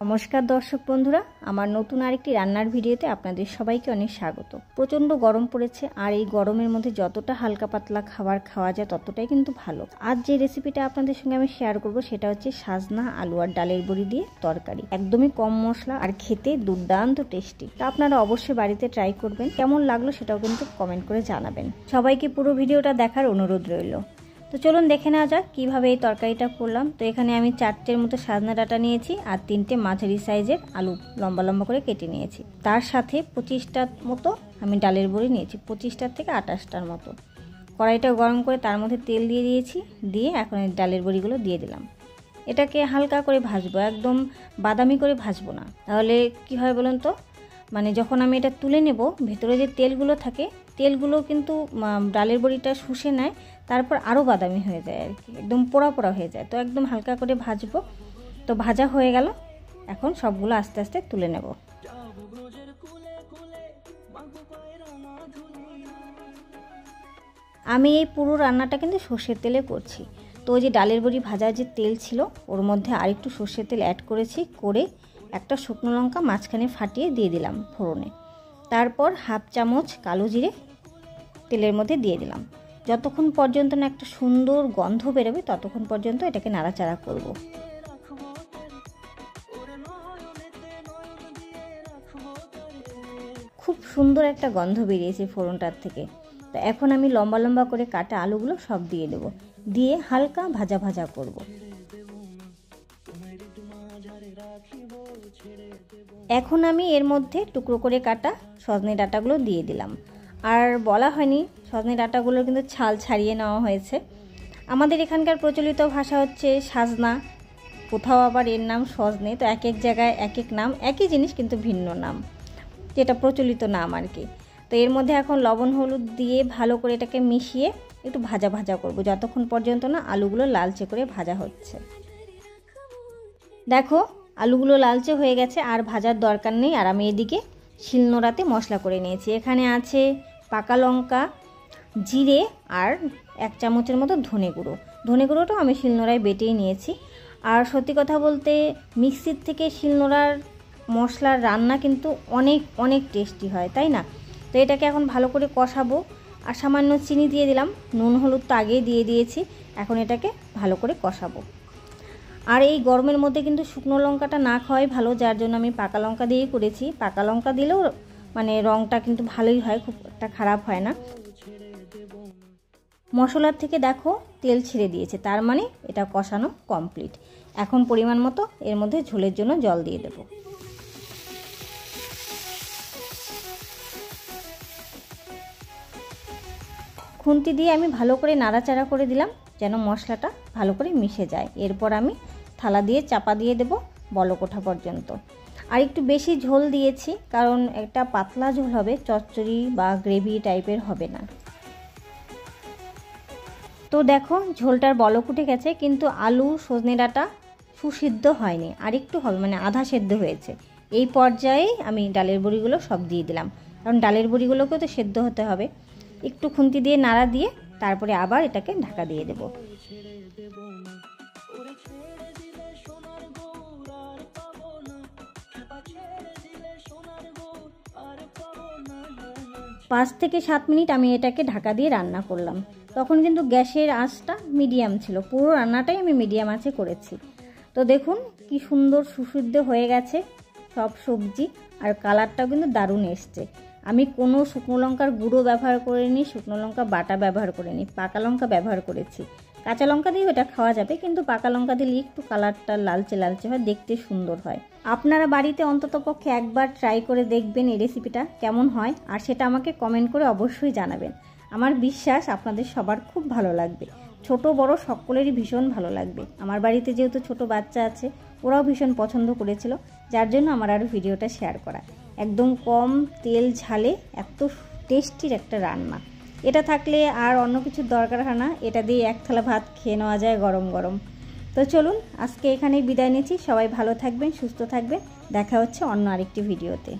নমস্কার দর্শক বন্ধুরা, আমার নতুন আরেকটি রান্নার ভিডিওতে আপনাদের সবাইকে অনেক স্বাগত। প্রচণ্ড গরম পড়েছে, আর এই গরমের মধ্যে যতটা হালকা পাতলা খাবার খাওয়া যায় ততটাই কিন্তু ভালো। আজ যে রেসিপিটা আপনাদের সঙ্গে আমি শেয়ার করব সেটা হচ্ছে সাজনা আলু আর ডালের বড়ি দিয়ে তরকারি। একদমই কম মশলা আর খেতে দুর্দান্ত টেস্টি। তা আপনারা অবশ্যই বাড়িতে ট্রাই করবেন। কেমন লাগলো সেটাও কিন্তু কমেন্ট করে জানাবেন। সবাইকে পুরো ভিডিওটা দেখার অনুরোধ রইল। তো চলুন দেখে নেওয়া যাক কীভাবে এই তরকারিটা করলাম। তো এখানে আমি 4টের মতো সাজনা ডাঁটা নিয়েছি আর 3টে মাঝারি সাইজের আলু লম্বা লম্বা করে কেটে নিয়েছি। তার সাথে 25টার মতো আমি ডালের বড়ি নিয়েছি, 25টার থেকে 28টার মতো। কড়াইটা গরম করে তার মধ্যে তেল দিয়ে দিয়েছি, দিয়ে এখন এই ডালের বড়িগুলো দিয়ে দিলাম। এটাকে হালকা করে ভাজবো, একদম বাদামি করে ভাজবো না, তাহলে কি হয় বলুন তো, মানে যখন আমি এটা তুলে নেব ভেতরে যে তেলগুলো থাকে তেলগুলো কিন্তু ডালের বড়িটা শুষে নেয়, তারপর আরও বাদামি হয়ে যায় আর কি, একদম পোড়া পোড়া হয়ে যায়। তো একদম হালকা করে ভাজবো। তো ভাজা হয়ে গেল, এখন সবগুলো আস্তে আস্তে তুলে নেব। আমি এই পুরো রান্নাটা কিন্তু সর্ষের তেলে করছি। তো ওই যে ডালের বড়ি ভাজার যে তেল ছিল ওর মধ্যে আরেকটু সর্ষের তেল অ্যাড করেছি, করে একটা শুকনো লঙ্কা মাঝখানে ফাটিয়ে দিয়ে দিলাম ফোড়নে। তারপর হাফ চামচ কালো জিরে তেলের মধ্যে দিয়ে দিলাম। যতক্ষণ পর্যন্ত না একটা সুন্দর গন্ধ বেরোবে ততক্ষণ পর্যন্ত এটাকে নাড়াচাড়া করব। খুব সুন্দর একটা গন্ধ বেরিয়েছে ফোড়নটার থেকে। তো এখন আমি লম্বা লম্বা করে কাটা আলুগুলো সব দিয়ে দেব, দিয়ে হালকা ভাজা ভাজা করব। এখন আমি এর মধ্যে টুকরো করে কাটা সজনে ডাঁটাগুলো দিয়ে দিলাম। আর বলা হয়নি, সজনে ডাঁটাগুলো কিন্তু ছাল ছাড়িয়ে নেওয়া হয়েছে। আমাদের এখানকার প্রচলিত ভাষা হচ্ছে সাজনা, কোথাও আবার এর নাম সজনে। তো এক এক জায়গায় এক এক নাম, একই জিনিস কিন্তু ভিন্ন নাম, যেটা প্রচলিত নাম আর কি। তো এর মধ্যে এখন লবণ হলুদ দিয়ে ভালো করে এটাকে মিশিয়ে একটু ভাজা ভাজা করব, যতক্ষণ পর্যন্ত না আলুগুলো লালচে করে ভাজা হচ্ছে। দেখো আলুগুলো লালচে হয়ে গেছে, আর ভাজার দরকার নেই। আর আমি এদিকে শিলনোড়াতে মশলা করে নিয়েছি। এখানে আছে পাকা লঙ্কা, জিরে আর 1 চামচের মতো ধনে গুঁড়ো। ধনে গুঁড়োটাও আমি শিলনোড়ায় বেটেই নিয়েছি। আর সত্যি কথা বলতে মিক্সির থেকে শিলনোড়ার মশলার রান্না কিন্তু অনেক অনেক টেস্টি হয়, তাই না? তো এটাকে এখন ভালো করে কষাবো। আর সামান্য চিনি দিয়ে দিলাম, নুন হলুদ তো আগেই দিয়ে দিয়েছি। এখন এটাকে ভালো করে কষাবো। আর এই গরমের মধ্যে কিন্তু শুকনো লঙ্কাটা না খাওয়াই ভালো, যার জন্য আমি পাকা লঙ্কা দিয়েই করেছি। পাকা লঙ্কা দিলেও মানে রঙটা কিন্তু ভালোই হয়, খুব একটা খারাপ হয় না। মশলার থেকে দেখো তেল ছেড়ে দিয়েছে, তার মানে এটা কষানো কমপ্লিট। এখন পরিমাণ মতো এর মধ্যে ঝোলের জন্য জল দিয়ে দেব। খুন্তি দিয়ে আমি ভালো করে নাড়াচাড়া করে দিলাম যেন মশলাটা ভালো করে মিশে যায়। এরপর আমি থালা দিয়ে চাপা দিয়ে দেব বলক ওঠা পর্যন্ত। আর একটু বেশি ঝোল দিয়েছি, কারণ একটা পাতলা ঝোল হবে, চচ্চড়ি বা গ্রেভি টাইপের হবে না। তো দেখো ঝোলটার বলক উঠে গেছে, কিন্তু আলু সজনে ডাঁটা সুসিদ্ধ হয়নি, আর একটু হবে, মানে আধা সেদ্ধ হয়েছে। এই পর্যায়ে আমি ডালের বড়িগুলো সব দিয়ে দিলাম, কারণ ডালের বড়িগুলোকেও তো সেদ্ধ হতে হবে। একটু খুন্তি দিয়ে নাড়া দিয়ে তারপরে আবার এটাকে ঢাকা দিয়ে দেব। 5 থেকে 7 মিনিট আমি এটাকে ঢাকা দিয়ে রান্না করলাম। তখন কিন্তু গ্যাসের আঁচটা মিডিয়াম ছিল, পুরো রান্নাটাই আমি মিডিয়াম আঁচে করেছি। তো দেখুন কি সুন্দর সুসিদ্ধ হয়ে গেছে সব সবজি, আর কালারটাও কিন্তু দারুণ এসছে। আমি কোনো শুকনো লঙ্কার গুঁড়ো ব্যবহার করিনি, শুকনো লঙ্কা বাটা ব্যবহার করিনি, পাকা লঙ্কা ব্যবহার করেছি। কাঁচা লঙ্কা দিয়েও এটা খাওয়া যাবে, কিন্তু পাকা লঙ্কা দিলে একটু কালারটা লালচে লালচে হয়, দেখতে সুন্দর হয়। আপনারা বাড়িতে অন্ততপক্ষে একবার ট্রাই করে দেখবেন এই রেসিপিটা কেমন হয়, আর সেটা আমাকে কমেন্ট করে অবশ্যই জানাবেন। আমার বিশ্বাস আপনাদের সবার খুব ভালো লাগবে, ছোট বড় সকলেরই ভীষণ ভালো লাগবে। আমার বাড়িতে যেহেতু ছোট বাচ্চা আছে, ওরাও ভীষণ পছন্দ করেছিল, যার জন্য আমার আরও ভিডিওটা শেয়ার করা। একদম কম তেল ঝালে এত টেস্টির একটা রান্না। এটা থাকলে আর অন্য কিছুর দরকার হয় না, এটা দিয়ে এক থালা ভাত খেয়ে নেওয়া যায় গরম গরম। তো চলুন আজকে এখানেই বিদায় নিচ্ছি। সবাই ভালো থাকবেন, সুস্থ থাকবেন। দেখা হচ্ছে অন্য আরেকটি ভিডিওতে।